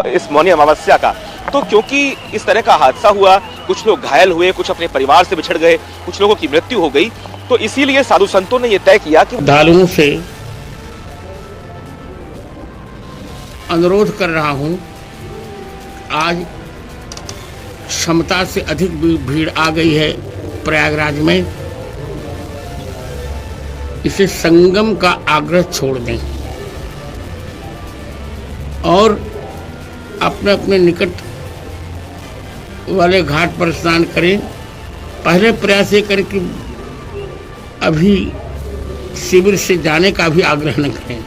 इस मौनी अमावस्या का। तो क्योंकि इस तरह का हादसा हुआ, कुछ लोग घायल हुए, कुछ अपने परिवार से बिछड़ गए, कुछ लोगों की मृत्यु हो गई, तो इसीलिए साधु संतों ने यह तय किया कि श्रद्धालुओं से अनुरोध कर रहा हूं, आज क्षमता से अधिक भीड़ आ गई है प्रयागराज में। इसे संगम का आग्रह छोड़ दें और अपने अपने निकट वाले घाट पर स्नान करें। पहले प्रयास ये करें कि अभी शिविर से जाने का भी आग्रह न करें।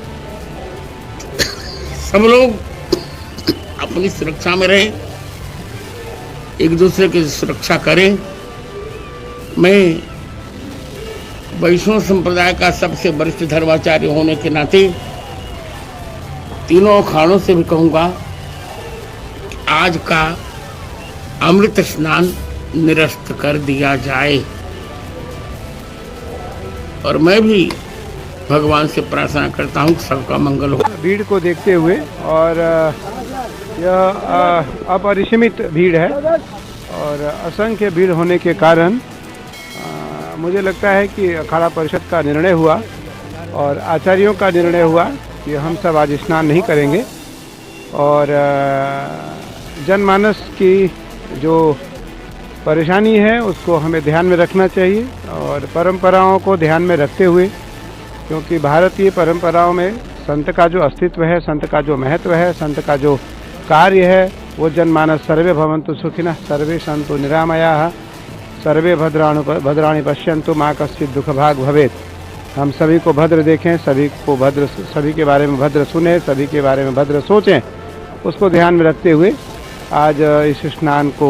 सब लोग अपनी सुरक्षा में रहें, एक दूसरे की सुरक्षा करें। मैं वैष्णव संप्रदाय का सबसे वरिष्ठ धर्माचार्य होने के नाते तीनों अखाड़ों से भी कहूँगा कि आज का अमृत स्नान निरस्त कर दिया जाए। और मैं भी भगवान से प्रार्थना करता हूँ कि सबका मंगल हो। भीड़ को देखते हुए, और यह अपरिसीमित भीड़ है और असंख्य भीड़ होने के कारण मुझे लगता है कि अखाड़ा परिषद का निर्णय हुआ और आचार्यों का निर्णय हुआ कि हम सब आज स्नान नहीं करेंगे। और जनमानस की जो परेशानी है उसको हमें ध्यान में रखना चाहिए और परंपराओं को ध्यान में रखते हुए, क्योंकि भारतीय परंपराओं में संत का जो अस्तित्व है, संत का जो महत्व है, संत का जो कार्य है, वो जनमानस सर्वे भवन्तु सुखिनः सर्वे सन्तु निरामयाः सर्वे भद्राणि पश्यन्तु मा कश्चित् दुःख भाग् भवेत्। हम सभी को भद्र देखें, सभी के बारे में भद्र सुने, सभी के बारे में भद्र सोचें, उसको ध्यान में रखते हुए आज इस स्नान को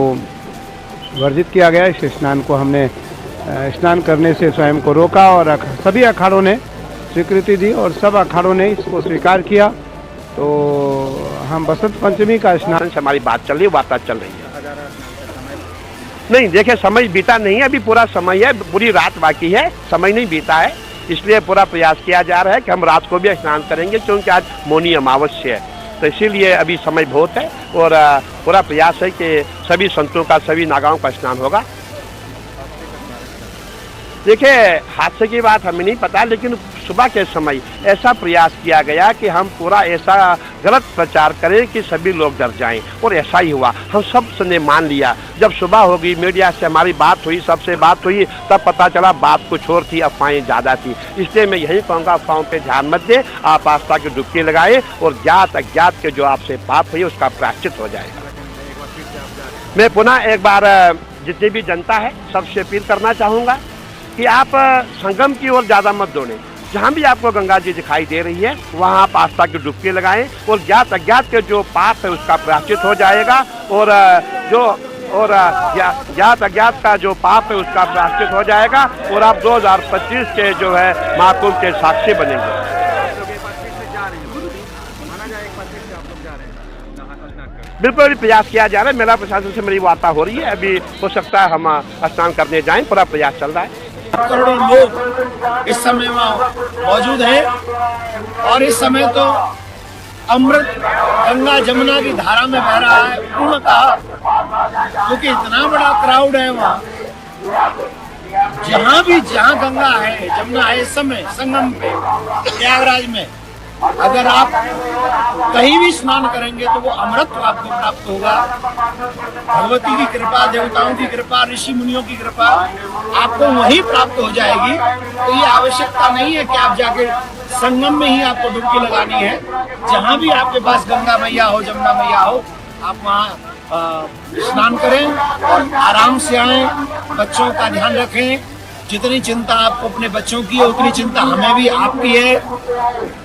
वर्जित किया गया। इस स्नान को हमने स्नान करने से स्वयं को रोका और सभी अखाड़ों ने स्वीकृति दी और सब अखाड़ों ने इसको स्वीकार किया। तो हम बसंत पंचमी का स्नान से हमारी बात चल रही है, वार्ता चल रही है। नहीं देखिए, समय बीता नहीं है, अभी पूरा समय है, पूरी रात बाकी है, समय नहीं बीता है। इसलिए पूरा प्रयास किया जा रहा है कि हम रात को भी स्नान करेंगे, क्योंकि आज मौनी अमावस्या है। तो इसीलिए अभी समय बहुत है और पूरा प्रयास है कि सभी संतों का, सभी नागाओं का स्नान होगा। देखिए, हादसे की बात हमें नहीं पता, लेकिन सुबह के समय ऐसा प्रयास किया गया कि हम पूरा ऐसा गलत प्रचार करें कि सभी लोग डर जाएं, और ऐसा ही हुआ। हम सब ने मान लिया। जब सुबह होगी, मीडिया से हमारी बात हुई, सबसे बात हुई, तब पता चला बात कुछ और थी, अफवाहें ज़्यादा थी। इसलिए मैं यही कहूँगा, अफवाहों पे ध्यान मत दें, आप आस्था की डुबकी लगाएं और ज्ञात अज्ञात के जो आपसे पाप हुई उसका प्रायश्चित हो जाएगा। मैं पुनः एक बार जितनी भी जनता है सबसे अपील करना चाहूँगा कि आप संगम की ओर ज़्यादा मत दौड़ें। जहाँ भी आपको गंगा जी दिखाई दे रही है वहाँ आप आस्था की डुबकी लगाएं और ज्ञात अज्ञात के जो पाप है उसका प्रायश्चित हो जाएगा। और ज्ञात अज्ञात का जो पाप है उसका प्रायश्चित हो जाएगा और आप 2025 के जो है महाकुंभ के साक्षी बनेंगे। बिल्कुल प्रयास किया जा रहा है। मेला प्रशासन से मेरी वार्ता हो रही है, अभी हो सकता है हम स्नान करने जाएं, पूरा प्रयास चल रहा है। करोड़ों लोग इस समय वहाँ मौजूद हैं और इस समय तो अमृत गंगा जमुना की धारा में बह रहा है पूर्णतः, क्योंकि इतना बड़ा क्राउड है वहाँ। जहाँ गंगा है, जमुना है, इस समय संगम पे प्रयागराज में अगर आप कहीं भी स्नान करेंगे तो वो अमृत आपको प्राप्त होगा। भगवती की कृपा, देवताओं की कृपा, ऋषि मुनियों की कृपा आपको वहीं प्राप्त हो जाएगी। तो ये आवश्यकता नहीं है कि आप जाके संगम में ही आपको डुबकी लगानी है। जहाँ भी आपके पास गंगा मैया हो, जमुना मैया हो, आप वहाँ स्नान करें और आराम से आएं। बच्चों का ध्यान रखें। जितनी चिंता आपको अपने बच्चों की है उतनी चिंता हमें भी आपकी है,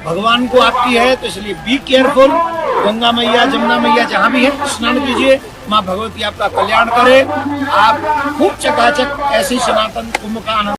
भगवान को आपकी है। तो इसलिए बी केयरफुल। गंगा मैया, जमुना मैया जहाँ भी है स्नान कीजिए। माँ भगवती आपका कल्याण करे। आप खूब चकाचक ऐसी सनातन कुंभ का आनंद